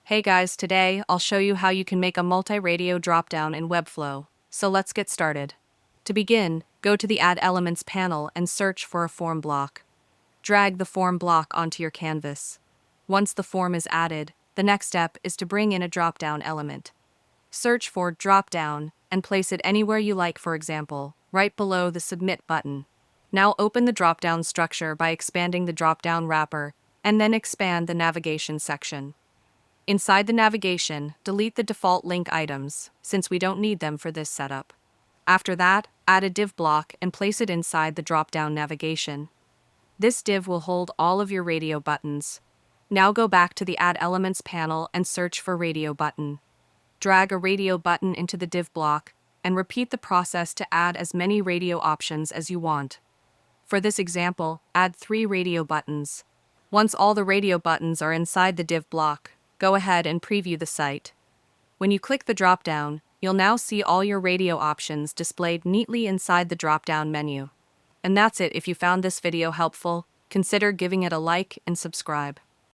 Hey guys, today I'll show you how you can make a multi-radio dropdown in Webflow. So let's get started. To begin, go to the Add Elements panel and search for a form block. Drag the form block onto your canvas. Once the form is added, the next step is to bring in a dropdown element. Search for Dropdown and place it anywhere you like, for example, right below the Submit button. Now open the dropdown structure by expanding the dropdown wrapper and then expand the navigation section. Inside the navigation, delete the default link items, since we don't need them for this setup. After that, add a div block and place it inside the drop-down navigation. This div will hold all of your radio buttons. Now go back to the Add Elements panel and search for Radio Button. Drag a radio button into the div block and repeat the process to add as many radio options as you want. For this example, add 3 radio buttons. Once all the radio buttons are inside the div block, go ahead and preview the site. When you click the dropdown, you'll now see all your radio options displayed neatly inside the dropdown menu. And that's it. If you found this video helpful, consider giving it a like and subscribe.